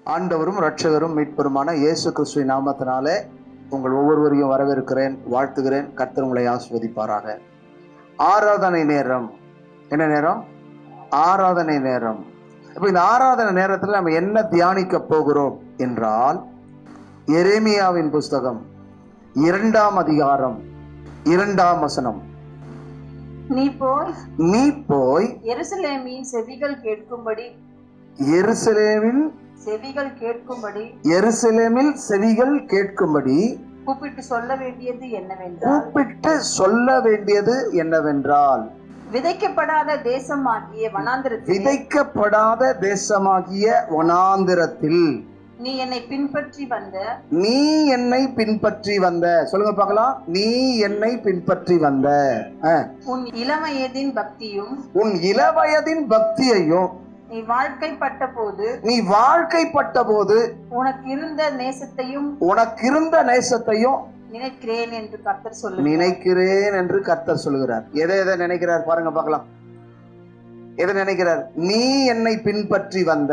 ஆண்டவரும் இரட்சகரும் மீட்பருமான இயேசு கிறிஸ்துவின் நாமத்தினாலே உங்கள் ஒவ்வொருவரையும் வரவேற்கிறேன், வாழ்த்துகிறேன். கர்த்தர் உங்களை ஆசீர்வதிப்பாராக. ஆராதனை நேரம். என்ன நேரம்? ஆராதனை நேரம். இப்போ இந்த ஆராதனை நேரத்தில் நம்ம என்ன தியானிக்க போகிறோம் என்றால், எரேமியாவின் புஸ்தகம் 2ஆம் அதிகாரம் 2ஆம் வசனம். நீ போய் எருசலேமின் செவிகள் கேட்கும்படி எருசலேமில் செவிகள் கேட்கும்படி கூப்பிட்டு சொல்ல வேண்டியது என்னவென்றால் விதைக்கப்படாத தேசமாகிய வனாந்திரத்தில் நீ என்னை பின்பற்றி வந்த சொல்லுங்க பார்க்கலாம். நீ என்னை பின்பற்றி வந்த உன் இளவயதின் பக்தியையும் நீ வாழ்க்கைப்பட்ட போது உனக்கு இருந்த நேசத்தையும் நினைக்கிறேன் என்று கர்த்தர் சொல்லுகிறார். எதை நினைக்கிறார் பாருங்க பார்க்கலாம். எதை நினைக்கிறார்? நீ என்னை பின்பற்றி வந்த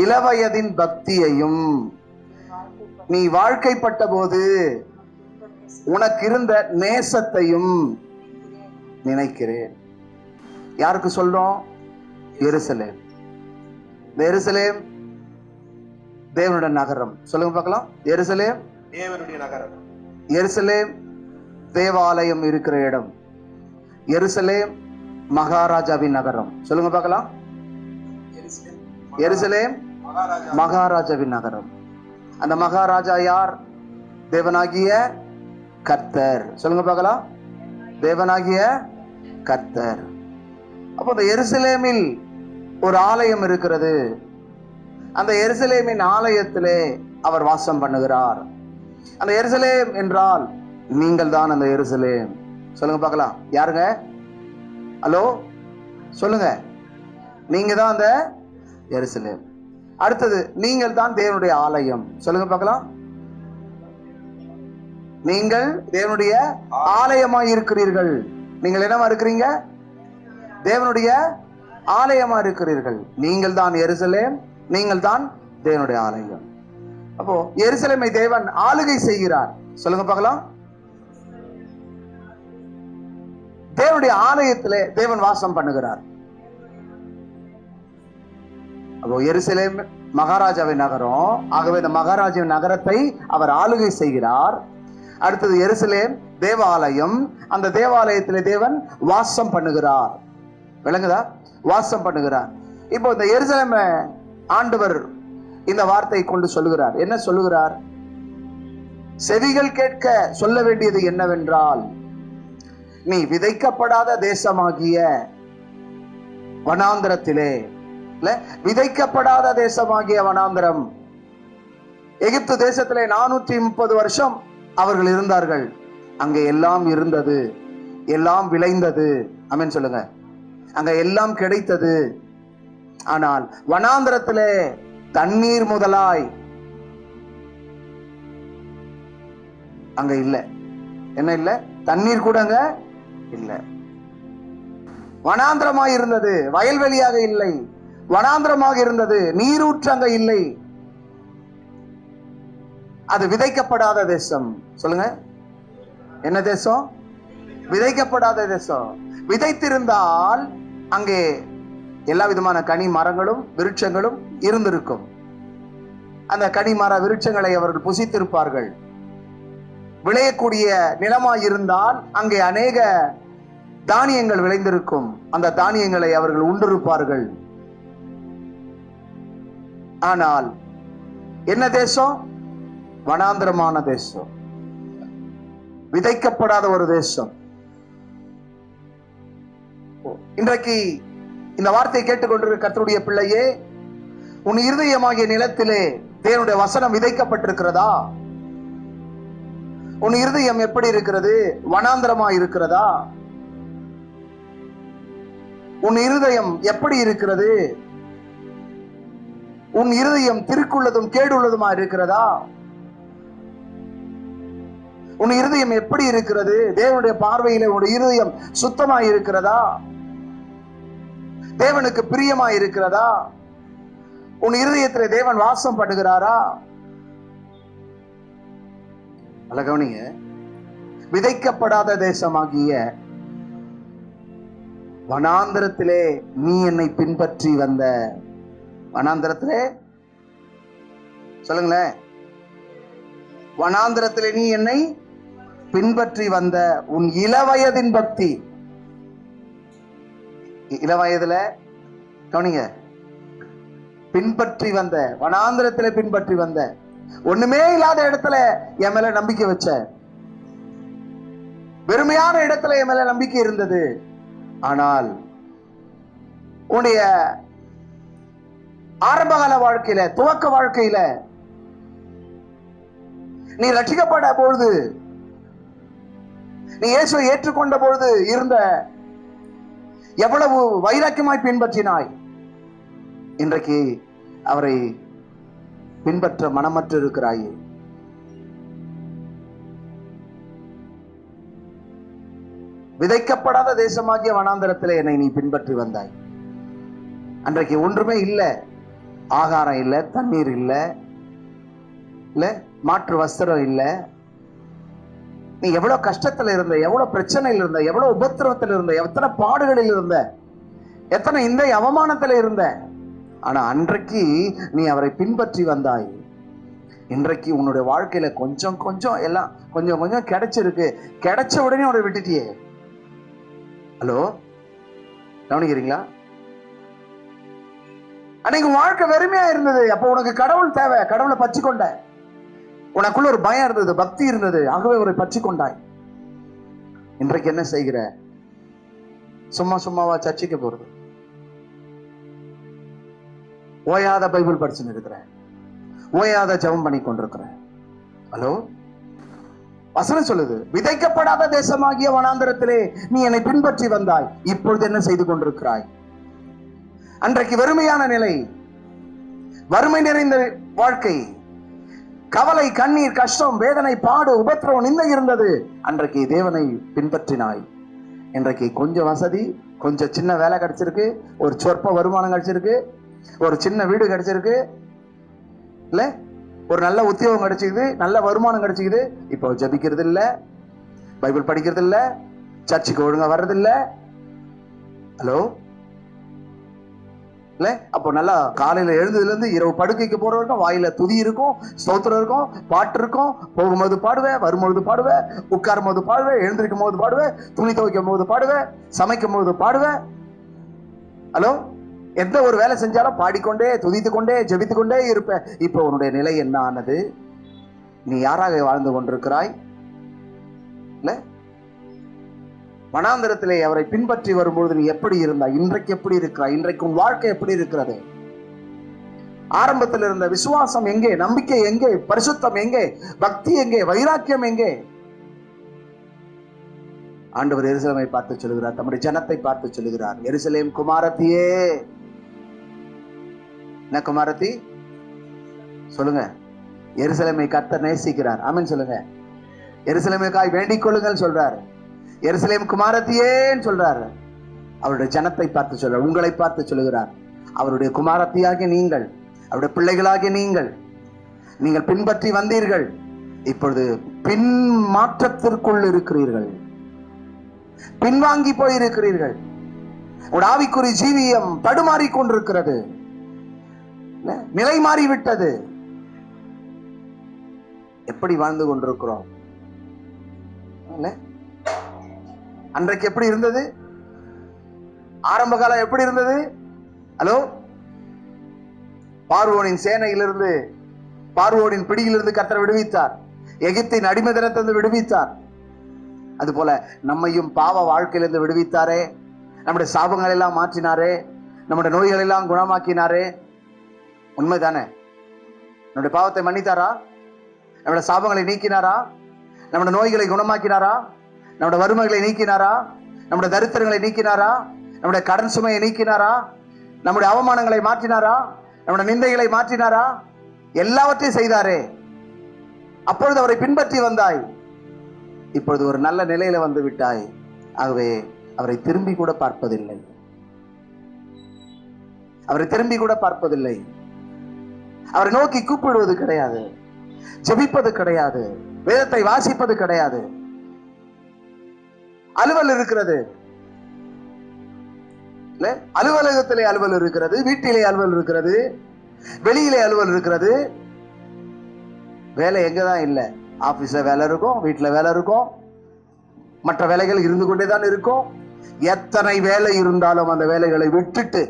இளவயதின் பக்தியையும் நீ வாழ்க்கைப்பட்ட போது உனக்கு இருந்த நேசத்தையும் நினைக்கிறேன். யாருக்கு சொல்றோம்? எருசலேம். எருசலேம் தேவனுடைய நகரம். சொல்லுங்க பார்க்கலாம். எருசலேம் தேவனுடைய நகரம். எருசலேம் தேவாலயம் இருக்கிற இடம். எருசலேம் மகாராஜாவின் நகரம். சொல்லுங்க பார்க்கலாம். எருசலேம் மகாராஜாவின் நகரம். அந்த மகாராஜா யார்? தேவனாகிய கர்த்தர். சொல்லுங்க பார்க்கலாம். தேவனாகிய கர்த்தர். அப்போ அந்த எருசலேமில் ஒரு ஆலயம் இருக்கிறது. அந்த எருசலேமின் ஆலயத்திலே அவர் வாசம் பண்ணுகிறார். அந்த எருசலேம் என்றால் நீங்கள் தான் அந்த எருசலேம். சொல்லுங்க பார்க்கலாம். யாருங்க? ஹலோ சொல்லுங்க. நீங்க தான் அந்த எருசலேம். அடுத்தது, நீங்கள் தான் தேவனுடைய ஆலயம். சொல்லுங்க பார்க்கலாம். நீங்கள் தேவனுடைய ஆலயமாய் இருக்கிறீர்கள். நீங்கள் என்னவா இருக்கிறீங்க? தேவனுடைய ஆலயமா இருக்கிறீர்கள். நீங்கள் தான் எருசலேம், நீங்கள் தான் தேவனுடைய ஆலயம். அப்போ எருசலேமை தேவன் ஆளுகை செய்கிறார். சொல்லுங்க பார்க்கலாம். தேவனுடைய ஆலயத்திலே தேவன் வாசம் பண்ணுகிறார். அப்போ எருசலேம் மகாராஜாவின் நகரம். ஆகவே இந்த மகாராஜாவின் நகரத்தை அவர் ஆளுகை செய்கிறார். அடுத்தது எருசலேம் தேவாலயம். அந்த தேவாலயத்திலே தேவன் வாசம் பண்ணுகிறார். விளங்குதா? வாசம் பண்ணுகிறார். இப்போ இந்த எருசலேமை ஆண்டவர் இந்த வார்த்தை கொண்டு சொல்லுகிறார். என்ன சொல்லுகிறார்? செவிகள் கேட்க சொல்ல வேண்டியது என்னவென்றால், நீ விதைக்கப்படாத தேசமாகிய வனாந்திரத்திலே, விதைக்கப்படாத தேசமாகிய வனாந்திரம். எகிப்து தேசத்திலே 430 வருஷம் அவர்கள் இருந்தார்கள். அங்கே எல்லாம் இருந்தது, எல்லாம் விளைந்தது. ஆமென் சொல்லுங்க. அங்க எல்லாம் கிடைத்தது. ஆனால் வனாந்திரத்திலே தண்ணீர் முதலாய் அங்க இல்ல. என்ன இல்ல? தண்ணீர் கூட அங்க இல்ல. வனாந்திரமாக இருந்தது, வயல்வெளியாக இல்லை. வனாந்திரமாக இருந்தது, நீரூற்று அங்க இல்லை. அது விதைக்கப்படாத தேசம். சொல்லுங்க. என்ன தேசம்? விதைக்கப்படாத தேசம். விதைத்திருந்தால் அங்கே எல்லா விதமான கனி மரங்களும் விருட்சங்களும் இருந்திருக்கும். அந்த கனி மர விருட்சங்களை அவர்கள் புசித்திருப்பார்கள். விளையக்கூடிய நிலமாய் இருந்தால் அங்கே அநேக தானியங்கள் விளைந்திருக்கும். அந்த தானியங்களை அவர்கள் உண்டிருப்பார்கள். ஆனால் என்ன தேசம்? வனாந்திரமான தேசம், விதைக்கப்படாத ஒரு தேசம். இன்றைக்கு இந்த வார்த்தையை கேட்டுக்கொண்டிருக்கிற கர்த்தருடைய பிள்ளையே, உன் இருதயமாகிய நிலத்திலே தேவனுடைய வசனம் விதைக்கப்பட்டிருக்கிறதா? உன் இருதயம் எப்படி இருக்கிறது? வனாந்திரமா இருக்கிறதா? உன் இருதயம் எப்படி இருக்கிறது? உன் இருதயம் திருக்குள்ளதும் கேடுள்ளதுமா இருக்கிறதா? உன் இருதயம் எப்படி இருக்கிறது? தேவனுடைய பார்வையிலே உன் இருதயம் சுத்தமாய் இருக்கிறதா? தேவனுக்கு பிரியமாய் இருக்கிறதா? உன் இருதயத்தில் தேவன் வாசம் பண்ணுகிறாரா? நல்ல கவனிங்க. விதைக்கப்படாத தேசமாகிய வனாந்திரத்திலே நீ என்னை பின்பற்றி வந்த, வனாந்திரத்திலே சொல்லுங்களேன், வனாந்திரத்திலே நீ என்னை பின்பற்றி வந்த உன் இளவயதின் பக்தி. இளவயதுல கவனிங்க, பின்பற்றி வந்த, வனாந்திரத்திலே பின்பற்றி வந்த, ஒண்ணுமே இல்லாத இடத்துல என் மேல நம்பிக்கை வச்ச, வெறுமையான இடத்துல என் மேல நம்பிக்கை இருந்தது. ஆனால் உன்னுடைய ஆரம்பகால வாழ்க்கையில, துவக்க வாழ்க்கையில நீ ரட்சிக்கப்பட பொழுது, நீ இயேசுவை ஏற்றுக்கொண்ட பொழுது இருந்த எவ்வளவு வைராக்கியமாய் பின்பற்றினாய், இன்றைக்கு அவரை பின்பற்ற மனமற்று இருக்கிறாயே. விதைக்கப்படாத தேசமாகிய வனாந்தரத்திலே என்னை நீ பின்பற்றி வந்தாய். அன்றைக்கு ஒன்றுமே இல்லை, ஆகாரம் இல்லை, தண்ணீர் இல்லை, மாற்று வஸ்திரம் இல்லை. நீ எவ்வளவு கஷ்டத்துல இருந்த, எவ்வளவு பிரச்சனையில் இருந்த, எவ்வளவு உபத்திரவத்தில் இருந்த, எத்தனை பாடுகளில் இருந்த, எத்தனை இந்த அவமானத்துல இருந்த. ஆனா அன்றைக்கு நீ அவரை பின்பற்றி வந்தாய். இன்றைக்கு உன்னுடைய வாழ்க்கையில கொஞ்சம் கொஞ்சம் எல்லாம் கொஞ்சம் கொஞ்சம் கிடைச்சிருக்கு. கிடைச்ச உடனே அவரை விட்டுட்டியே. ஹலோ, கவனிக்கிறீங்களா? அன்னைக்கு வாழ்க்கை வெறுமையா இருந்தது. அப்ப உனக்கு கடவுள் தேவை, கடவுளை பற்றி கொண்ட, உனக்குள்ள ஒரு பயம் இருந்தது, பக்தி இருந்தது, ஆகவே அவரை பற்றி கொண்டாய். இன்றைக்கு என்ன செய்கிற? சும்மாவா சர்ச்சைக்கு போறது? ஓயாத பைபிள் படிச்சுன்னு இருக்கிறேன், ஓயாத ஜெபம் பண்ணி கொண்டிருக்கிறேன். ஹலோ, வசனம் சொல்லுது, விதைக்கப்படாத தேசமாகிய வனாந்தரத்திலே நீ என்னை பின்பற்றி வந்தாய், இப்பொழுது என்ன செய்து கொண்டிருக்கிறாய்? அன்றைக்கு வெறுமையான நிலை, வறுமை நிறைந்த வாழ்க்கை, கவலை, கண்ணீர், கஷ்டம், வேதனை, பாடு, உபத்திரவம், நிந்தை இருந்தது. அன்றைக்கு தேவனை பின்பற்றினாய். இன்றைக்கு கொஞ்சம் வசதி, கொஞ்சம் சின்ன வேலை கிடைச்சிருக்கு, ஒரு சொற்ப வருமானம் கிடைச்சிருக்கு, ஒரு சின்ன வீடு கிடைச்சிருக்கு, இல்ல ஒரு நல்ல உத்தியோகம் கிடைச்சிக்குது, நல்ல வருமானம் கிடைச்சிக்குது. இப்போ ஜபிக்கிறது இல்ல, பைபிள் படிக்கிறது இல்ல, சர்ச்சுக்கு ஒழுங்கா வர்றது இல்ல. ஹலோ, இல்ல அப்போ நல்லா காலையில எழுந்ததுல இருந்து இரவு படுக்கைக்கு போற வரைக்கும் வாயில துதி இருக்கும், ஸ்தோத்திரம் இருக்கும், பாட்டு இருக்கும். போகும்போது பாடுவேன், வரும்பொழுது பாடுவேன், உட்காரும் போது பாடுவேன், எழுந்திருக்கும் போது பாடுவேன், துணி துவைக்கும் போது பாடுவேன், சமைக்கும் போது பாடுவேன். ஹலோ, எந்த ஒரு வேலை செஞ்சாலும் பாடிக்கொண்டே, துதித்து கொண்டே, ஜெபித்து கொண்டே இருப்பேன். இப்போ உன்னுடைய நிலை என்ன ஆனது? நீ யாராக வாழ்ந்து கொண்டிருக்கிறாய்? இல்ல வனாந்தரத்திலே அவரை பின்பற்றி வரும்பொழுது நீ எப்படி இருந்தாய்? இன்றைக்கு எப்படி இருக்கிறாய்? இன்றைக்கு உன் வாழ்க்கை எப்படி இருக்கிறது? ஆரம்பத்தில் இருந்த விசுவாசம் எங்கே? நம்பிக்கை எங்கே? பரிசுத்தம் எங்கே? பக்தி எங்கே? வைராக்கியம் எங்கே? ஆண்டவர் எருசலேமை பார்த்து சொல்லுகிறார், தம்முடைய ஜனத்தை பார்த்து சொல்லுகிறார், எருசலேம் குமாரத்தியே. என்ன குமாரத்தி? சொல்லுங்க. எருசலேமை கர்த்தர் நேசிக்கிறார். ஆமென் சொல்லுங்க. எருசலேமுக்காய் வேண்டிக் கொள்ளுங்கள் சொல்றாரு. எருசலேம் குமாரத்தியேன்னு சொல்றாரு. அவருடைய ஜனத்தை பார்த்து சொல்றார், உங்களை பார்த்து சொல்லுகிறார். அவருடைய குமாரத்தியாகிய நீங்கள், அவருடைய பிள்ளைகளாகிய நீங்கள் பின்பற்றி வந்தீர்கள். இப்பொழுது பின் மாற்றத்திற்குள் இருக்கிறீர்கள், பின்வாங்கி போயிருக்கிறீர்கள். உங்கள் ஆவிக்குறி ஜீவியம் தடுமாறி கொண்டிருக்கிறது, நிலை மாறிவிட்டது. எப்படி வாழ்ந்து கொண்டிருக்கிறோம்? அன்றைக்கு எப்படி இருந்தது? ஆரம்ப காலம் எப்படி இருந்தது? ஹலோ, பார்வோனின் சேனையிலிருந்து, பார்வோனின் பிடியிலிருந்து கர்த்தர் விடுவித்தார், எகிப்தின் அடிமைத்தனத்திலிருந்து விடுவித்தார். அதுபோல நம்மையும் பாவ வாழ்க்கையிலிருந்து விடுவித்தாரே, நம்முடைய சாபங்கள் எல்லாம் மாற்றினாரே, நம்முடைய நோய்கள் எல்லாம் குணமாக்கினாரே. உண்மைதானே? நம்முடைய பாவத்தை மன்னித்தாரா? நம்முடைய சாபங்களை நீக்கினாரா? நம்முடைய நோய்களை குணமாக்கினாரா? நம்முடைய வறுமைகளை நீக்கினாரா? நம்முடைய தரித்திரங்களை நீக்கினாரா? நம்முடைய கடன் சுமையை நீக்கினாரா? நம்முடைய அவமானங்களை மாற்றினாரா? நம்முடைய நிந்தைகளை மாற்றினாரா? எல்லாவற்றையும் செய்தாரே. அப்பொழுது அவரை பின்பற்றி வந்தாய், இப்பொழுது ஒரு நல்ல நிலையில வந்து விட்டாய். ஆகவே அவரை திரும்பி கூட பார்ப்பதில்லை, அவரை திரும்பி கூட பார்ப்பதில்லை. அவரை நோக்கி கூப்பிடுவது கிடையாது, ஜெபிப்பது கிடையாது, வேதத்தை வாசிப்பது கிடையாது. அலுவல் இருக்கிறது, அலுவலகத்திலே அலுவல் இருக்கிறது, வீட்டிலே அலுவல் இருக்கிறது, வெளியிலே அலுவல் இருக்கிறது. வேலை எங்கதான் இல்லை? ஆபீஸ்ல வேலை இருக்கும், வீட்டுல வேலை இருக்கும், மற்ற வேலைகள் இருந்து கொண்டேதான் இருக்கும். எத்தனை வேலை இருந்தாலும் அந்த வேலைகளை விட்டுட்டு,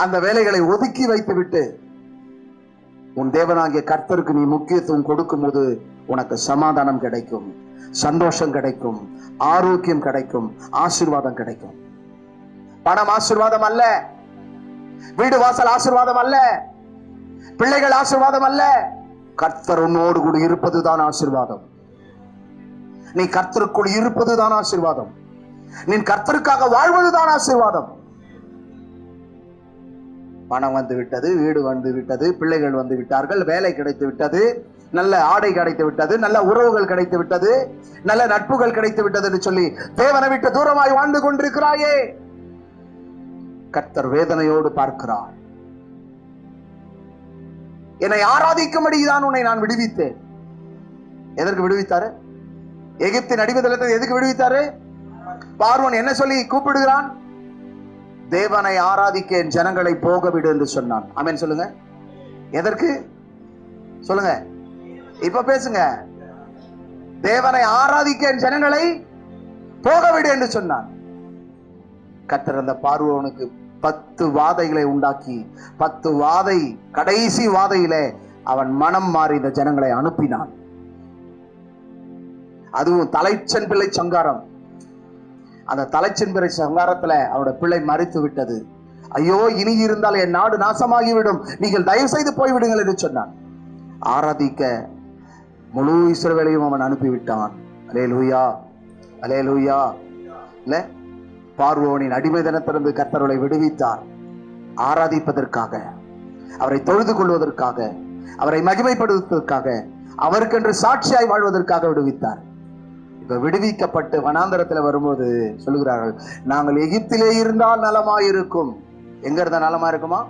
அந்த வேலைகளை ஒதுக்கி வைத்து விட்டு உன் தேவனாகிய கர்த்தருக்கு நீ முக்கியத்துவம் கொடுக்கும் போது உனக்கு சமாதானம் கிடைக்கும், சந்தோஷம் கிடைக்கும், ஆரோக்கியம் கிடைக்கும், ஆசீர்வாதம் கிடைக்கும். பணம் ஆசீர்வாதம் அல்ல, வீடு வாசல் ஆசீர்வாதம் அல்ல, பிள்ளைகள் ஆசீர்வாதம் அல்ல. கர்த்தர் உன்னோடு கூட இருப்பதுதான் ஆசீர்வாதம். நீ கர்த்தருக்குள் இருப்பதுதான் ஆசீர்வாதம். நீ கர்த்தருக்காக வாழ்வதுதான் ஆசீர்வாதம். பணம் வந்து விட்டது, வீடு வந்து விட்டது, பிள்ளைகள் வந்து விட்டார்கள், வேலை கிடைத்து விட்டது, நல்ல ஆடை கிடைத்து விட்டது, நல்ல உறவுகள் கிடைத்து விட்டது, நல்ல நட்புகள் கிடைத்து விட்டது என்று சொல்லி தேவனை விட்டு தூரமாய் வாழ்ந்து கொண்டிருக்கிறாயே, கர்த்தர் வேதனையோடு பார்க்கிறார். என்னை ஆராதிக்கும்படிதான் உன்னை நான் விடுவித்தேன். எதற்கு விடுவித்தாரு? எகிப்தின் அடிமைத்தனத்தை எதுக்கு விடுவித்தாரு? பார்வோன் என்ன சொல்லி கூப்பிடுகிறான்? தேவனை ஆராதிக்க என் ஜனங்களை போக விடு என்று சொன்னான். ஆமென் சொல்லுங்க. எதற்கு சொல்லுங்க, இப்ப பேசுங்க. தேவனை ஆராதிக்க என் ஜனங்களை போக விடு என்று சொன்னான். கர்த்தர் அந்த பார்வோனுக்கு 10 வாதைகளை உண்டாக்கி 10 வாதை, கடைசி வாதையிலே அவன் மனம் மாறி இந்த ஜனங்களை அனுப்பினான். அதுவும் தலைச்சன் பிள்ளை சங்காரம். அந்த தலைச்சன் பிள்ளை சங்காரத்துல அவனோட பிள்ளை மரித்து விட்டது. ஐயோ, இனி இருந்தால் என் நாடு நாசமாகிவிடும், நீங்கள் தயவு செய்து போய்விடுங்கள் என்று சொன்னான். ஆராதிக்க முழு இஸ்ரவேலையும் அவன் அனுப்பிவிட்டான். அல்லேலூயா, அல்லேலூயா. இல்ல, பார்வோனின் அடிமைத்தனத்திலிருந்து கர்த்தரை விடுவித்தார். ஆராதிப்பதற்காக, அவரை தொழுது கொள்வதற்காக, அவரை மகிமைப்படுத்துவதற்காக, அவருக்கென்று சாட்சியாய் வாழ்வதற்காக விடுவித்தார். இப்ப விடுவிக்கப்பட்டு வனாந்தரத்தில் வரும்போது சொல்லுகிறார்கள், நாங்கள் எகிப்திலே இருந்தால் நலமாயிருக்கும். எங்க இருந்தா நலமா இருக்குமா?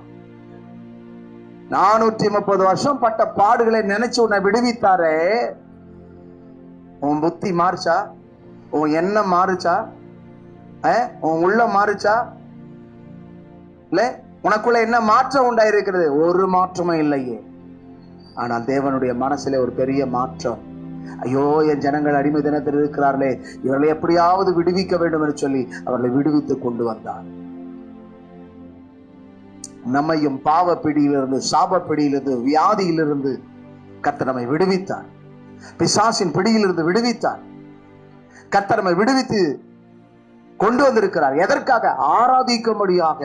430 வருஷம் பட்ட பாடுகளை நினைச்சு உன்னை விடுவித்தாரே, உன் புத்தி மாறுச்சா? உன் எண்ணம் மாறுச்சா? உன் உள்ள மாறுச்சா? இல்ல, உனக்குள்ள என்ன மாற்றம் உண்டாயிருக்கிறது? ஒரு மாற்றமும் இல்லையே. ஆனால் தேவனுடைய மனசிலே ஒரு பெரிய மாற்றம். ஐயோ, என் ஜனங்கள் அடிமை தினத்தில் இருக்கிறார்களே, இவர்களை எப்படியாவது விடுவிக்க வேண்டும் என்று சொல்லி அவர்களை விடுவித்து கொண்டு வந்தார். நம்மையும் பாவ பிடியிலிருந்து, சாப பிடியிலிருந்து, வியாதியிலிருந்து கர்த்தர் நம்மை விடுவித்தார். பிசாசின் பிடியிலிருந்து விடுவித்தார். கர்த்தர் நம்மை விடுவித்து கொண்டு வந்திருக்கிறார். எதற்காக? ஆராதிக்கும்படியாக,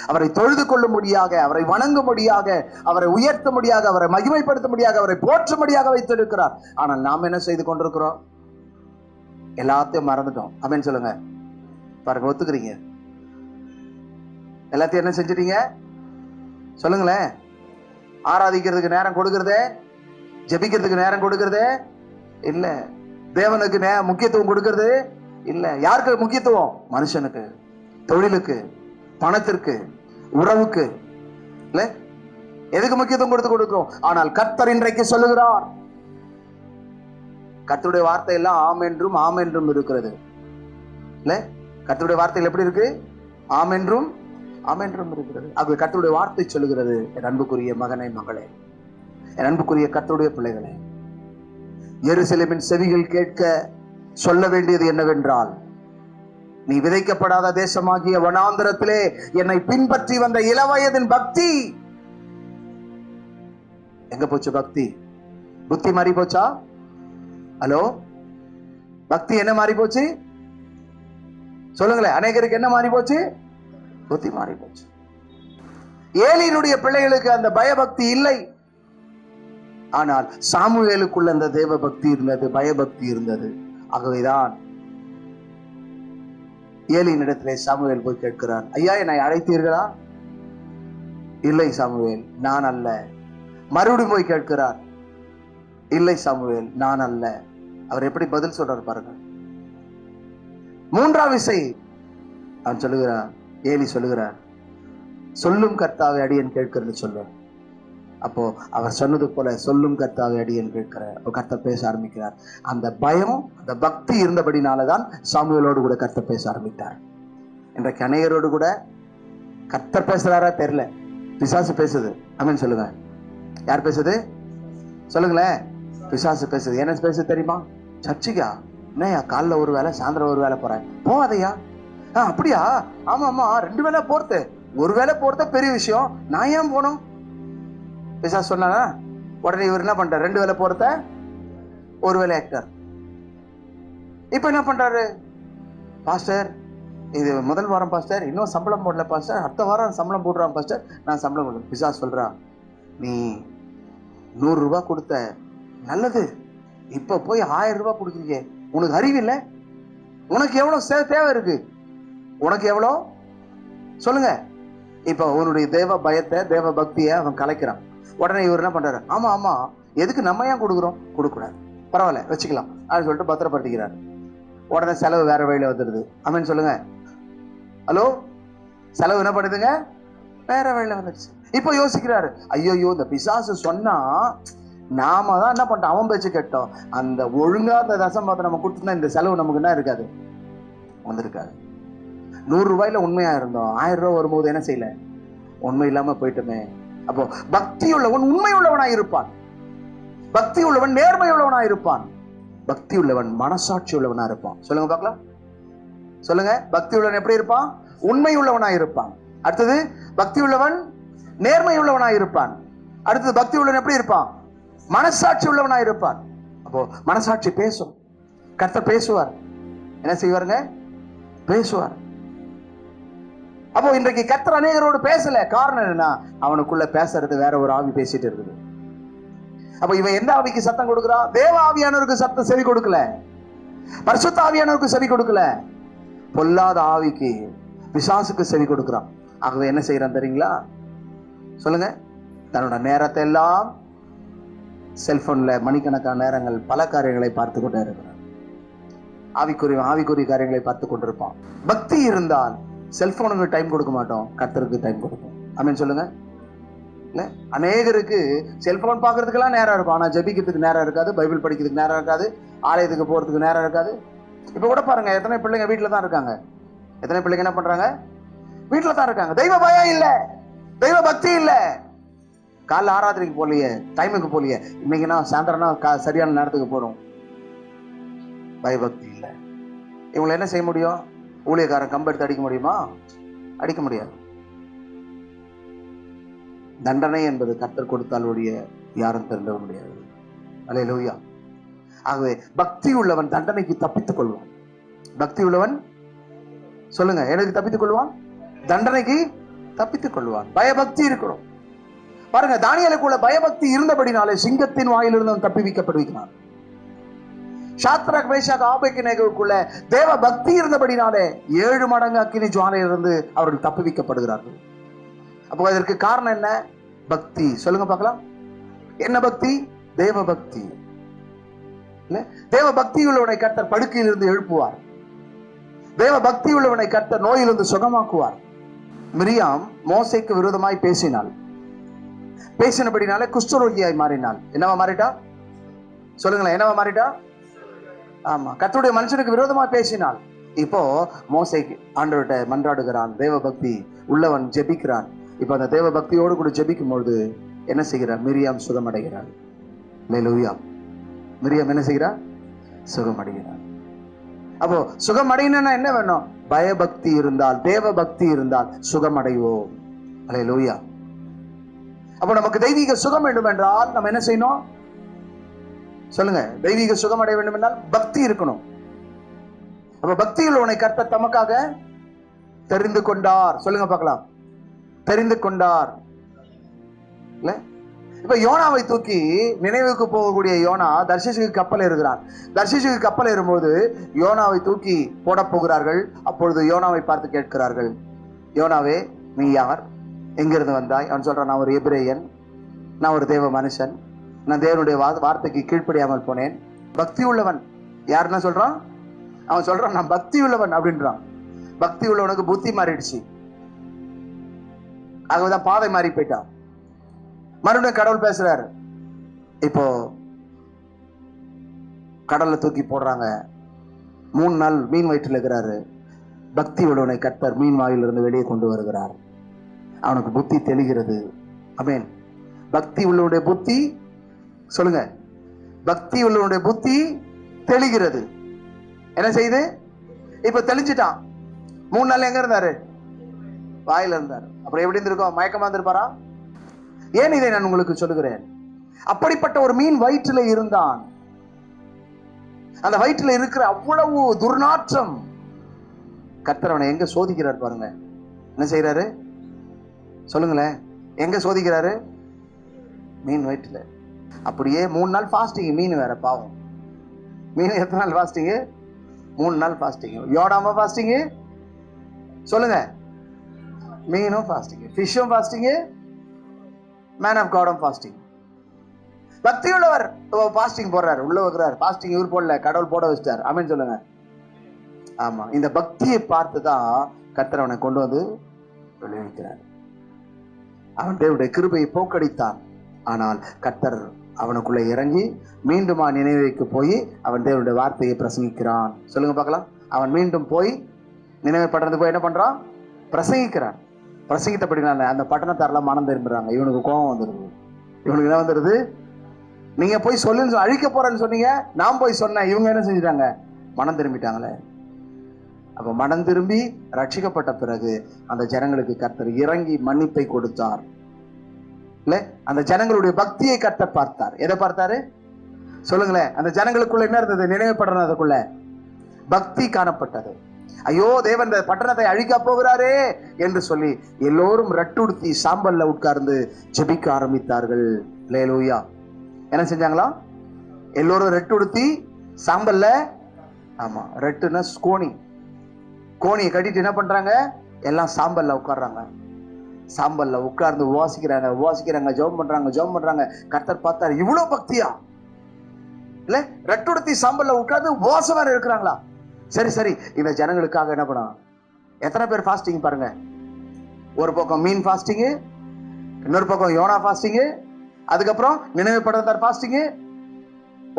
அவரை தொழுது கொள்ளும்படியாக, அவரை வணங்கும்படியாக, அவரை உயர்த்தும்படியாக, அவரை மகிமைப்படுத்தும்படியாக, அவரை போற்றும்படியாக வைத்திருக்கிறார். ஆனால் நாம் என்ன செய்து கொண்டிருக்கிறோம்? எல்லாத்தையும் மறந்துட்டோம். ஆமென் சொல்லுங்க. பாருங்க, ஒத்துக்கிறீங்க? எல்லாத்தையும் என்ன செஞ்சிட்டீங்க சொல்லுங்களேன். ஆராதிக்கிறதுக்கு நேரம் கொடுக்கிறதே, ஜெபிக்கிறதுக்கு நேரம் கொடுக்கிறதே இல்ல. தேவனுக்கு முக்கியத்துவம் கொடுக்கிறது இல்ல. யாருக்கு முக்கியத்துவம்? மனுஷனுக்கு, தொழிலுக்கு, பணத்திற்கு, உறவுக்கு. இல்ல, எதுக்கு முக்கியத்துவம் கொடுக்கிறோம்? ஆனால் கர்த்தர் இன்றைக்கு சொல்லுகிறார், கர்த்தருடைய வார்த்தை எல்லாம் ஆம் என்றும் ஆம் என்றும் இருக்கிறது. இல்ல, கர்த்தருடைய வார்த்தைகள் எப்படி இருக்கு? ஆம் என்றும் ஆம் என்றும் இருக்கிறது. ஆகவே கர்த்தருடைய வார்த்தை சொல்லுகிறது, என் அன்புக்குரிய மகனே, மகளே, என் அன்புக்குரிய கர்த்தருடைய பிள்ளைகளே, எருசலேமின் செவிகள் கேட்க சொல்ல வேண்டியது என்னவென்றால், நீ விதைக்கப்படாத தேசமாகிய வனாந்தரத்திலே என்னை பின்பற்றி வந்த இளவயதின் பக்தி எங்க போச்சு? பக்தி, புத்தி மாறி போச்சா? ஹலோ, பக்தி என்ன மாறி போச்சு? சொல்லுங்களேன். அநேகருக்கு என்ன மாறி போச்சு? புத்தி மாறி போச்சு. ஏலியினுடைய பிள்ளைகளுக்கு அந்த பயபக்தி இல்லை. ஆனால் சாமுவேலுக்குள்ள அந்த தேவ பக்தி இருந்தது, பயபக்தி இருந்தது. ஆகவேதான் ஏலியின் இடத்திலே சாமுவேல் போய் கேட்கிறார், ஐயா, என்னை அழைத்தீர்களா? இல்லை சாமுவேல், நான் அல்ல. மறுபடியும் போய் கேட்கிறார், இல்லை சாமுவேல், நான் அல்ல. அவர் எப்படி பதில் சொல்றார் பாருங்க. 3ஆம் விசை அவன் சொல்லுகிறார், ஏலி சொல்லுகிறார், சொல்லும் கர்த்தாவை அடியேன் கேட்கிறது சொல்ல. அப்போ அவர் சொன்னது போல சொல்லும் கர்த்தாவே அடியேன் கேட்கிறார். அப்போ கர்த்தர் பேச ஆரம்பிக்கிறார். அந்த பயம், அந்த பக்தி இருந்தபடினாலதான் சாமுவேலோடு கூட கர்த்தர் பேச ஆரம்பித்தார். இன்றைக்கு அநேகரோடு கூட கர்த்தர் பேசுறாரா தெரியல, பிசாசு பேசுது. ஆமென் சொல்லுங்க. யார் பேசுது சொல்லுங்களேன்? பிசாசு பேசுது. என்ன பேசுது தெரியுமா? சர்ச்சுக்கா என்னையா காலைல ஒரு வேலை சாயந்தரம் ஒரு வேலை போறேன், போவாதையா? அப்படியா? ஆமா ஆமா, 2 வேலை போறது, ஒரு வேலை போறத பெரிய விஷயம், நான் ஏன் போனோம்? பிசாசு சொன்னா உடனே இவர் என்ன பண்றாரு? 2 வேலை போறத ஒரு வேலை ஆக்டர். இப்ப என்ன பண்றாரு? பாஸ்டர் இது முதல் வாரம் பாஸ்டர், இன்னும் சம்பளம் போடல பாஸ்டர், அடுத்த வாரம் சம்பளம் போடுறான் பாஸ்டர், நான் சம்பளம் போடுறேன். பிசாசு சொல்றா, நீ 100 ரூபாய் கொடுத்த நல்லது, இப்ப போய் 1000 ரூபாய் கொடுக்குறீங்க, உனக்கு அறிவில்லை? உனக்கு எவ்வளவு தேவை இருக்கு? உனக்கு எவ்வளோ சொல்லுங்க. இப்ப உன்னுடைய தேவ பயத்தை, தேவ பக்தியை அவன் கலைக்கிறான். உடனே இவர் என்ன பண்றாரு? ஆமா ஆமா, எதுக்கு நம்ம ஏன் கொடுக்குறோம்? கொடுக்கூடாது, பரவாயில்ல வச்சுக்கலாம் அப்படின்னு சொல்லிட்டு பத்திரப்படுத்திக்கிறார். உடனே செலவு வேற வழியில வந்துடுது. ஆமென் சொல்லுங்க. ஹலோ, செலவு என்ன பண்ணுதுங்க? வேற வழியில வந்துடுச்சு. இப்போ யோசிக்கிறாரு, ஐயோ இந்த பிசாசு சொன்னா நாம தான் என்ன பண்ணிட்டோம், அவன் பேச்சு கேட்டோம். அந்த ஒழுங்கா அந்த தசம்பாத்தை நம்ம கொடுத்துருந்தா இந்த செலவு நமக்கு என்ன இருக்காது, வந்திருக்காது. 100 ரூபாயில உண்மையா இருந்தோம், 1000 ரூபாய் வரும்போது என்ன செய்யல, உண்மை இல்லாம போயிட்டோமே. அப்போ பக்தி உள்ளவன் உண்மை உள்ளவனாய் இருப்பான், பக்தி உள்ளவன் நேர்மை உள்ளவனாய் இருப்பான், பக்தி உள்ளவன் மனசாட்சி உள்ளவனா இருப்பான். சொல்லுங்க பார்க்கலாம், சொல்லுங்க. பக்தி உள்ளவன் எப்படி இருப்பான்? உண்மை உள்ளவனாய் இருப்பான். அடுத்தது பக்தி உள்ளவன் நேர்மை உள்ளவனாய் இருப்பான். அடுத்தது பக்தி உள்ளவன் எப்படி இருப்பான்? மனசாட்சி உள்ளவனாய் இருப்பான். அப்போ மனசாட்சி பேசும். கர்த்தர் பேசுவார். என்ன செய்வாருங்க? பேசுவார். அப்போ இன்றைக்கு கர்த்தர் அநேகரோடு பேசல. காரணம் என்னன்னா, அவனுக்குள்ள பேசுறது வேற ஒரு ஆவி பேசிட்டு இருக்குது. அப்ப இவன் எந்த ஆவிக்கு சத்தம் கொடுக்கிறான்? தேவ ஆவியானவருக்கு சத்தம் செவி கொடுக்கல, பரிசுத்த ஆவியானவருக்கு செவி கொடுக்கல, பொல்லாத ஆவிக்கு, பிசாசுக்கு செவி கொடுக்கிறான். ஆகவே என்ன செய்யறான் தெரியுங்களா? சொல்லுங்க. தன்னோட நேரத்தை எல்லாம் செல்போன்ல மணிக்கணக்கான நேரங்கள் பல காரியங்களை பார்த்து கொண்டே இருக்கிறான். ஆவிக்குரிய காரியங்களை பார்த்து கொண்டிருப்பான். பக்தி இருந்தால் செல்போனுக்கு டைம் கொடுக்க மாட்டோம், கர்த்தருக்கு டைம் கொடுப்போம். ஆமென் சொல்லுங்க. இல்ல, அநேகருக்கு செல்போன் பார்க்கறதுக்கெல்லாம் நேரம் இருக்கும், ஆனா ஜெபிக்கிறதுக்கு நேரம் இருக்காது, பைபிள் படிக்கிறதுக்கு நேரம் இருக்காது, ஆலயத்துக்கு போறதுக்கு நேரம் இருக்காது. இப்ப கூட பாருங்க, எத்தனை பிள்ளைங்க வீட்டுல தான் இருக்காங்க, எத்தனை பிள்ளைங்க என்ன பண்றாங்க? வீட்டுல தான் இருக்காங்க. தெய்வ பயம் இல்ல, தெய்வ பக்தி இல்ல. காலைல ஆராதனைக்கு போலியே, டைமுக்கு போலியே, இன்னைக்குன்னா சாயந்தரம்னா சரியான நேரத்துக்கு போறோம். பயபக்தி இல்லை. இவங்களை என்ன செய்ய முடியும்? ஊழியக்காரன் கம்பெடுத்து அடிக்க முடியுமா? அடிக்க முடியாது. தண்டனை என்பது கர்த்தர் கொடுத்தால் ஒழிய யாரும் தெரிந்து முடியாது. அல்லேலூயா. ஆகவே பக்தி உள்ளவன் தண்டனைக்கு தப்பித்துக் கொள்வான். பக்தி உள்ளவன் சொல்லுங்க, எனக்கு தப்பித்துக் கொள்வான், தண்டனைக்கு தப்பித்துக் கொள்வான். பயபக்தி இருக்கணும். பாருங்க, தானியேலுக்குள்ள பயபக்தி இருந்தபடினாலே சிங்கத்தின் வாயிலிருந்து அவன் தப்பி வைக்கப்படுகிறான். சாத்ராக் மேஷாக் ஆபேத்நேகோவுக்குள்ள தேவ பக்தி இருந்தபடினாலே 7 மடங்கு அக்கினி ஜுவாலையிலிருந்து அவர்கள் தப்பி வைக்கப்படுகிறார்கள். அப்போ அதற்கு காரணம் என்ன? பக்தி. சொல்லுங்க பார்க்கலாம். என்ன பக்தி? தேவ பக்தி. தேவ பக்தி உள்ளவனை கர்த்தர் படுக்கையிலிருந்து எழுப்புவார். தேவ பக்தி உள்ளவனை கர்த்தர் நோயிலிருந்து சுகமாக்குவார். மிரியாம் மோசேக்கு விரோதமாய் பேசினாள். பேசினபடினாலே குஷ்டரோகியாய் மாறினாள். என்னவா மாறிட்டா? சொல்லுங்களேன், என்னவா மாறிட்டா? ஆமா, கர்த்தருடைய மனுஷனுக்கு விரோதமா பேசினாள். இப்போ மோசேக்கு ஆண்டவர்கிட்ட மன்றாடுகிறான். தேவ பக்தி உள்ளவன் ஜெபிக்கிறான். இப்ப அந்த தேவ பக்தியோடு கூட ஜெபிக்கும் பொழுது என்ன செய்கிறார்? மிரியாம் சுகமடைகிறார். அல்லேலூயா. மிரியாம் என்ன செய்கிறார்? சுகமடைகிறார். அப்போ சுகமடையணும்னா என்ன வேணும்? பயபக்தி இருந்தால், தேவ பக்தி இருந்தால் சுகமடைவோம். அல்லேலூயா. அப்போ நமக்கு தெய்வீக சுகம் வேண்டும் என்றால் நம்ம என்ன செய்யணும்? சொல்லுங்க. தெய்வீக சுகம் அடைய வேண்டும் என்றால் பக்தி இருக்கணும். அப்ப பக்தியில் உன்னை கர்த்தர் தமக்காக தெரிந்து கொண்டார். சொல்லுங்க பார்க்கலாம். தெரிந்து கொண்டார். இல்ல, இப்ப யோனாவை தூக்கி நினைவுக்கு போகக்கூடிய யோனா தர்ஷீசுக்கு கப்பல் ஏறுகிறான். தர்ஷீசுக்கு கப்பல் ஏறும்போது யோனாவை தூக்கி போட போகிறார்கள். அப்பொழுது யோனாவை பார்த்து கேட்கிறார்கள், யோனாவே நீ யார்? எங்கிருந்து வந்தாய்? அவன் சொல்றான், நான் ஒரு எபிரேயன், நான் ஒரு தேவ மனுஷன், நான் தேவனுடைய வார்த்தைக்கு கீழ்ப்படியாமல் போனேன். பக்தி உள்ளவன் யாருன்னா சொல்றான்? அவன் சொல்றான், நான் பக்தி உள்ளவன் அப்படின்றான். பக்தி உள்ளவனுக்கு புத்தி மாறிடுச்சு. ஆகவேதான் பாதை மாறி போயிட்டான். மறுபடியும் கடவுள் பேசுறாரு. இப்போ கடல்ல தூக்கி போடுறாங்க. 3 நாள் மீன் வயிற்றில் இருக்கிறாரு. பக்தி உள்ளவனை கர்த்தர் மீன் வாயிலிருந்து வெளியே கொண்டு வருகிறார். அவனுக்கு புத்தி தெளிகிறது. ஆமென். பக்தி உள்ளவனுடைய புத்தி, சொல்லுங்க, பக்தி உள்ளவனுடைய புத்தி தெளிகிறது. என்ன செய்யுது? இப்ப தெளிஞ்சிட்டான். 3 நாள் எங்க இருந்தாரு? வாயில இருந்தார். அப்புறம் எப்படி இருந்திருக்கும்? மயக்கமா இருந்திருப்பாரா? ஏன் இதை நான் உங்களுக்கு சொல்லுகிறேன்? அப்படிப்பட்ட ஒரு மீன் வயிற்றில இருந்தான். அந்த வயிற்றில இருக்கிற அவ்வளவு துர்நாற்றம். கர்த்தர் அவனை எங்க சோதிக்கிறார் பாருங்க. என்ன செய்யறாரு? சொல்லுங்களேன். எங்க சோதிக்கிறாரு? மீன் வயிற்றுல. அப்படியே 3 நாள் ஃபாஸ்டிங். மீன் வேற பாவம். மீன் எத்தனை நாள் ஃபாஸ்டிங்? 3 நாள் ஃபாஸ்டிங். யோனாவும் ஃபாஸ்டிங். சொல்லுங்க. மீனும் ஃபாஸ்டிங், ஃபிஷ்ஷும் ஃபாஸ்டிங், மேன் ஆஃப் காடும் ஃபாஸ்டிங். பக்தி உள்ளவர் ஃபாஸ்டிங் போடுறாரு, உள்ள வைக்கிறார். ஃபாஸ்டிங் இவர் போடல, கடவுள் போட வச்சிட்டார். ஆமென் சொல்லுங்க. ஆமா, இந்த பக்தியை பார்த்து தான் கர்த்தர் அவனை கொண்டு வந்து விளைவிக்கிறார். அவன் தேவனுடைய கிருபையை போக்கடித்தான். ஆனால் கர்த்தர் அவனுக்குள்ள இறங்கி மீண்டுமா நினைவுக்கு போய் அவன் தேவனுடைய வார்த்தையை பிரசங்கிக்கிறான். சொல்லுங்க பார்க்கலாம். அவன் மீண்டும் போய் நினைவு பட்டணத்துக்கு போய் என்ன பண்றான்? பிரசங்கிக்கிறான். பிரசங்கித்தபடினால அந்த பட்டணத்தாரெல்லாம் மனம் திரும்புறாங்க. இவனுக்கு கோபம் வந்துடுது. இவனுக்கு என்ன வந்துடுது? நீங்க போய் சொல்லுன்னு அழிக்க போறேன்னு சொன்னீங்க, நான் போய் சொன்னேன். இவங்க என்ன செஞ்சிட்டாங்க? மனம் திரும்பிட்டாங்களே. அப்ப மனம் திரும்பி ரட்சிக்கப்பட்ட பிறகு அந்த ஜனங்களுக்கு கர்த்தர் இறங்கி மன்னிப்பை கொடுத்தார். இல்ல, அந்த ஜனங்களுடைய பக்தியை கர்த்தர் பார்த்தார். எதை பார்த்தாரு? சொல்லுங்களேன். அந்த ஜனங்களுக்குள்ள என்ன இருந்தது? நினைவுபடுறதுக்குள்ள பக்தி காணப்பட்டது. ஐயோ, தேவன் பட்டணத்தை அழிக்க போகிறாரே என்று சொல்லி எல்லோரும் ரட்டுடுத்தி சாம்பல்ல உட்கார்ந்து ஜெபிக்க ஆரம்பித்தார்கள். அல்லேலூயா. என்ன செஞ்சாங்களா? எல்லோரும் ரெட்டுடுத்தி சாம்பல்ல, ஆமா, ரெட்டுன்னா கோணி, கோணியை கட்டிட்டு என்ன பண்றாங்க? எல்லாம் சாம்பல்ல உட்கார்றாங்க. சாம்பல்ல உட்கார்ந்து உபாசிக்கிறாங்க, ஜெபம் பண்றாங்க. கர்த்தர் பார்த்தார், இவ்வளவு பக்தியா? இல்ல, ரெட்டுடுத்தி சாம்பல்ல உட்கார்ந்து உபாசம் வேற இருக்கிறாங்களா? சரி, இந்த ஜனங்களுக்காக என்ன பண்ணலாம்? எத்தனை பேர் ஃபாஸ்டிங் பாருங்க. ஒரு பக்கம் மீன் ஃபாஸ்டிங், இன்னொரு பக்கம் யோனா ஃபாஸ்டிங், அதுக்கப்புறம் நினைவு படுறதார் ஃபாஸ்டிங்.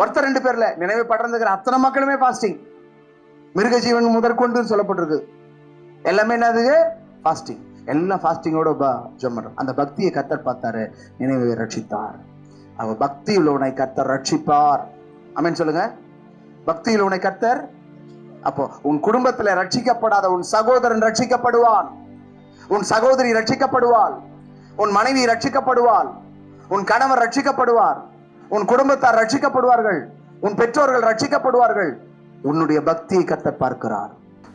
ஒருத்தர் 2 பேர்ல நினைவு படுறதுங்கிற அத்தனை மக்களுமே ஃபாஸ்டிங். மிருக ஜீவன் முதற்கொண்டு சொல்லப்பட்டிருக்கு. எல்லாமே என்னது? ஃபாஸ்டிங். எல்லாம் ஃபாஸ்டிங்கோட ஜெபம் பண்றோம். அந்த பக்தியை கர்த்தர் பார்த்தாரு, நினைவை ரட்சித்தார். அவ பக்தி உள்ளவனை கர்த்தர் ரட்சிப்பார். ஆமென் சொல்லுங்க. பக்தி உள்ளவனை கர்த்தர். அப்போ உன் குடும்பத்தில் ரட்சிக்கப்படாத உன் சகோதரன் ரட்சிக்கப்படுவான், உன் சகோதரி ரட்சிக்கப்படுவாள், உன் மனைவி ரட்சிக்கப்படுவாள், உன் கணவர் ரட்சிக்கப்படுவார், உன் குடும்பத்தார் ரட்சிக்கப்படுவார்கள், உன் பெற்றோர்கள் ரட்சிக்கப்படுவார்கள். உன்னுடைய பக்தியை கர்த்தர் பார்க்கிறார்.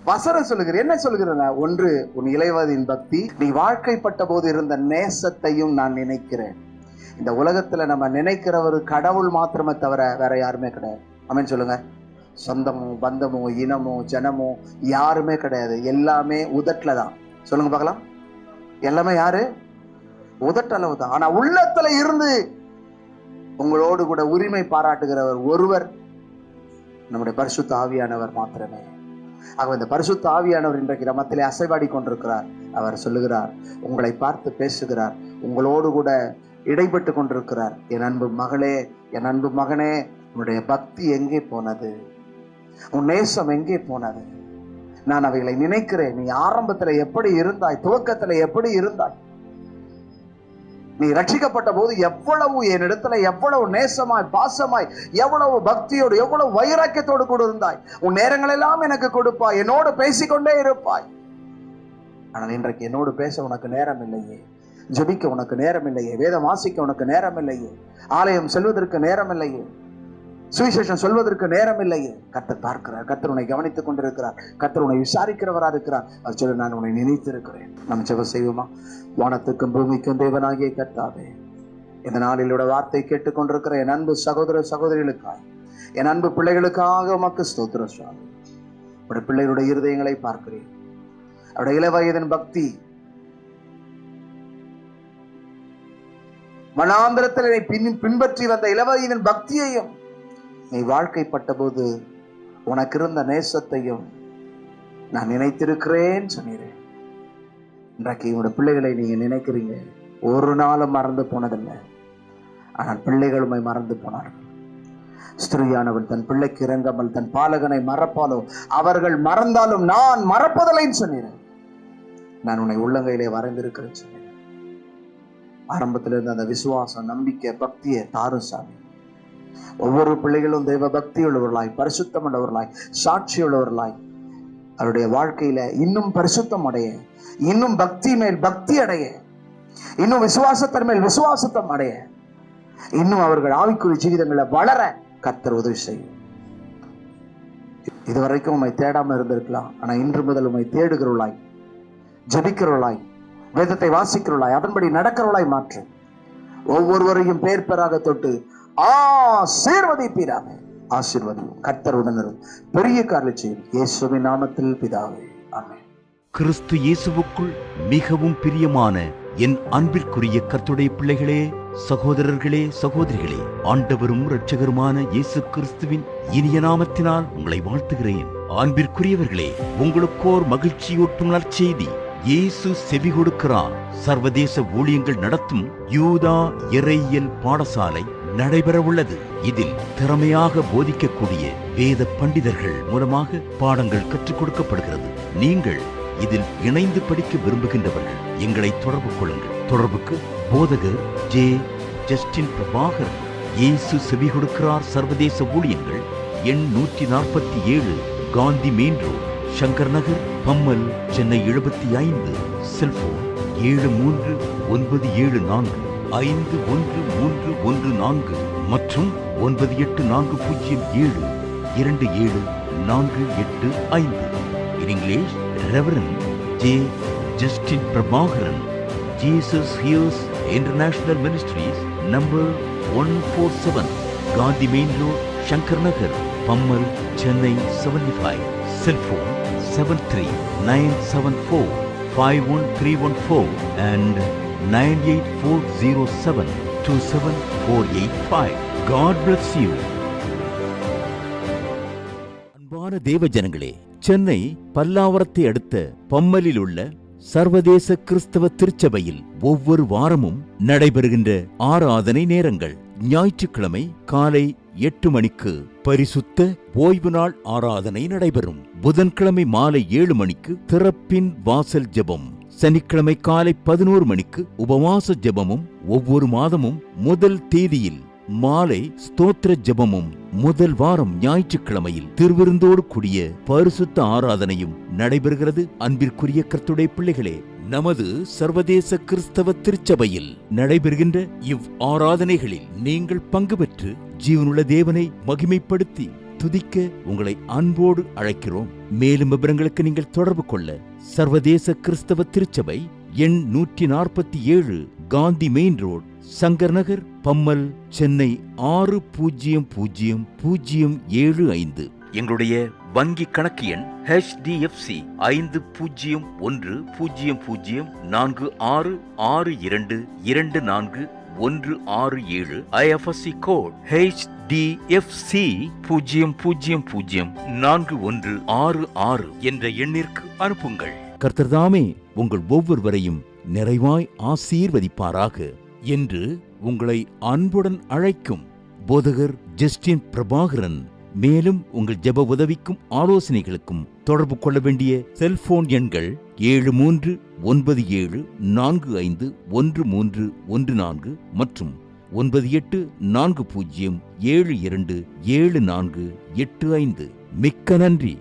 வசனம் சொல்லுகிற என்ன சொல்லுகிறேன்? ஒன்று, உன் இளையவதின் பக்தி. நீ வாழ்க்கைப்பட்ட போது இருந்த நேசத்தையும் நான் நினைக்கிறேன். இந்த உலகத்துல நம்ம நினைக்கிறவர் கடவுள் மாத்திரமே தவிர வேற யாருமே கிடையாது. ஆமென் சொல்லுங்க. சொந்தமோ பந்தமோ இனமோ ஜனமோ யாருமே கிடையாது. எல்லாமே உதட்டுல தான். சொல்லுங்க பார்க்கலாம். எல்லாமே யாரு? உதட்டளவு தான். ஆனா உள்ளத்துல இருந்து உங்களோடு கூட உரிமை பாராட்டுகிறவர் ஒருவர், நம்முடைய பரிசுத்த ஆவியானவர் மாத்திரமே. ஆக இந்த பரிசுத்த ஆவியானவர் இன்றைக்கு நம்மத்திலே அசைவாடி கொண்டிருக்கிறார். அவர் சொல்லுகிறார், உங்களை பார்த்து பேசுகிறார், உங்களோடு கூட இடைப்பட்டு கொண்டிருக்கிறார். என் அன்பு மகளே, என் அன்பு மகனே, உன்னுடைய பக்தி எங்கே போனது? உன் நேசம் எங்கே போனது? நான் அவைகளை நினைக்கிறேன். நீ ஆரம்பத்துல எப்படி இருந்தாய்? துவக்கத்துல எப்படி இருந்தாய்? நீ ரட்சிக்கப்பட்ட போது எவ்வளவு என்னிடத்துல எவ்வளவு நேசமாய், பாசமாய், எவ்வளவு பக்தியோடு, எவ்வளவு வைராக்கியத்தோடு கூட இருந்தாய். உன் நேரங்கள் எல்லாம் எனக்கு கொடுப்பாய், என்னோடு பேசிக்கொண்டே இருப்பாய். ஆனால் இன்றைக்கு என்னோடு பேச உனக்கு நேரம் இல்லையே, ஜெபிக்க உனக்கு நேரம் இல்லையே, வேதம் வாசிக்க உனக்கு நேரம் இல்லையே, ஆலயம் செல்வதற்கு நேரம் இல்லையே, சுவிசேஷம் சொல்வதற்கு நேரம் இல்லையே. கர்த்தர் பார்க்கிறார், கர்த்தர் உன்னை கவனித்துக் கொண்டிருக்கிறார், கர்த்தர் உன்னை விசாரிக்கிறவரா இருக்கிறார். அது சொல்லி நான் உன்னை நினைத்திருக்கிறேன். நம்ம ஜெபம் செய்வோமா? வானத்துக்கும் பூமிக்கும் தேவனாகிய கர்த்தாவே, இந்த நாளிலோட வார்த்தை கேட்டுக்கொண்டிருக்கிற என் அன்பு சகோதர சகோதரிகளுக்காக, என் அன்பு பிள்ளைகளுக்காக உமக்கு ஸ்தோத்திரம் சுவாமி. உடைய பிள்ளைகளுடைய இருதயங்களை பார்க்கிறேன். அவருடைய இளவயதின் பக்தி, மனாந்திரத்தில் பின்பற்றி வந்த இளவயதின் பக்தியையும், நீ வாழ்க்கைப்பட்ட போது உனக்கு இருந்த நேசத்தையும் நான் நினைத்திருக்கிறேன் சொன்னீரேன். இன்றைக்கு உங்களுடைய பிள்ளைகளை நீங்க நினைக்கிறீங்க. ஒரு நாளும் மறந்து போனதில்லை. ஆனால் பிள்ளைகள் உம்மை மறந்து போனார்கள். ஸ்திரீயானவள் தன் பிள்ளைக்கு இறங்காமல் தன் பாலகனை மறப்பாலோ, அவர்கள் மறந்தாலும் நான் மறப்பதில்லைன்னு சொன்னேன். நான் உன்னை உள்ளங்கையிலே வரைந்திருக்கிறேன் சொன்னேன். ஆரம்பத்திலிருந்து அந்த விசுவாசம், நம்பிக்கை, பக்தியை தாரும் சாமி. ஒவ்வொரு பிள்ளைகளும் தெய்வ பக்தி உள்ளவர்களாய், பரிசுத்தம் உள்ளவர்களாய், சாட்சி உள்ளவர்களாய் அவருடைய வாழ்க்கையில இன்னும் பரிசுத்தம் அடைய, இன்னும் பக்தி மேல் பக்தி அடைய, இன்னும் விசுவாசத்தின் மேல் விசுவாசத்தம் அடைய, இன்னும் அவர்கள் ஆவிக்குரிய ஜீவிதங்களை வளர கர்த்தர் உதவி செய்யும். இதுவரைக்கும் உம்மை தேடாம இருந்திருக்கலாம். ஆனா இன்று முதல் உம்மை தேடுகிறவளாய், ஜபிக்கிறவளாய், வேதத்தை வாசிக்கிறவளாய், அதன்படி நடக்கிறவளாய் மாற்று. ஒவ்வொருவரையும் பேர் பேராக தொட்டு ஆசீர்வதிப்பீராக. ஆசீர்வதி. கர்த்தருடன் பெரிய காரியம் செய்யும். இயேசுவின் நாமத்தில் பிதாவே, ஆமென். கிறிஸ்து இயேசுவுக்குள் மிகவும் பிரியமான என் அன்பிற்குரிய கர்த்தருடைய பிள்ளைகளே, சகோதரர்களே, சகோதரிகளே, ஆண்டவரும் இரட்சகருமான இயேசு கிறிஸ்துவின் இனிய நாமத்தினால் உங்களை வாழ்த்துகிறேன். அன்பிற்குரியவர்களே, உங்களுக்கோர் மகிழ்ச்சியூட்டும் நற்செய்தி. இயேசு செவி கொடுக்கிறார் சர்வதேச ஊழியங்கள் நடத்தும் யூதா இறையியல் பாடசாலை நடைபெற உள்ளது. இதில் திறமையாக போதிக்கக்கூடிய வேத பண்டிதர்கள் மூலமாக பாடங்கள் கற்றுக் கொடுக்கப்படுகிறது. நீங்கள் இதில் இணைந்து படிக்க விரும்புகின்றவர்கள் எங்களை தொடர்பு கொள்ளுங்கள். தொடர்புக்கு போதகர் ஜே. ஜஸ்டின் பிரபாகர், இயேசு செவி கொடுக்கிறார் சர்வதேச ஊழியங்கள், எண் 147, காந்தி மெயின் ரோட், சங்கர் நகர், பம்மல், சென்னை 75. செல்போன் 7397451314 மற்றும் 9840727485. In English, Reverend J. Justin Prabhakaran, Jesus Hears International Ministries, number 147, Gandhi Main Road, Shankar Nagar, Pammal, Chennai 75. Cell phone 73974513114 and 98407-27485. God bless you. அன்பான தேவ ஜனங்களே, சென்னை பல்லாவரத்தை அடுத்த பம்மலில் உள்ள சர்வதேச கிறிஸ்தவ திருச்சபையில் ஒவ்வொரு வாரமும் நடைபெறுகின்ற ஆராதனை நேரங்கள். ஞாயிற்றுக்கிழமை காலை 8 மணிக்கு பரிசுத்த ஓய்வு நாள் ஆராதனை நடைபெறும். புதன்கிழமை மாலை 7 மணிக்கு திறப்பின் வாசல் ஜெபம். சனிக்கிழமை காலை 11 மணிக்கு உபவாச ஜெபமும், ஒவ்வொரு மாதமும் முதல் தேதியில் மாலை ஸ்தோத்திர ஜெபமும், முதல் வாரம் ஞாயிற்றுக்கிழமையில் திருவிருந்தோடு கூடிய பரிசுத்த ஆராதனையும் நடைபெறுகிறது. அன்பிற்குரிய கர்த்தருடைய பிள்ளைகளே, நமது சர்வதேச கிறிஸ்தவ திருச்சபையில் நடைபெறுகின்ற இவ் ஆராதனைகளில் நீங்கள் பங்கு பெற்று ஜீவனுள்ள தேவனை மகிமைப்படுத்தி துதிக்க உங்களை அன்போடு அழைக்கிறோம். மேலும் விவரங்களுக்கு நீங்கள் தொடர்பு கொள்ள சர்வதேச கிறிஸ்தவ திருச்சபை, எண் 147, காந்தி மெயின் ரோட், சங்கர் நகர், பம்மல், சென்னை 600075. எங்களுடைய வங்கி கணக்கு எண் HDFC 50004662241667. IFSC கோட் HDFC 00041166 என்ற எண்ணிற்கு அனுப்புங்கள். கர்த்தர்தாமே உங்கள் ஒவ்வொருவரையும் நிறைவாய் ஆசீர்வதிப்பாராக என்று உங்களை அன்புடன் அழைக்கும் போதகர் ஜஸ்டின் பிரபாகரன். மேலும் உங்கள் ஜெப உதவிக்கும் ஆலோசனைகளுக்கும் தொடர்பு கொள்ள வேண்டிய செல்போன் எண்கள் 7394541314 மற்றும் 9840727485. மிக்க நன்றி.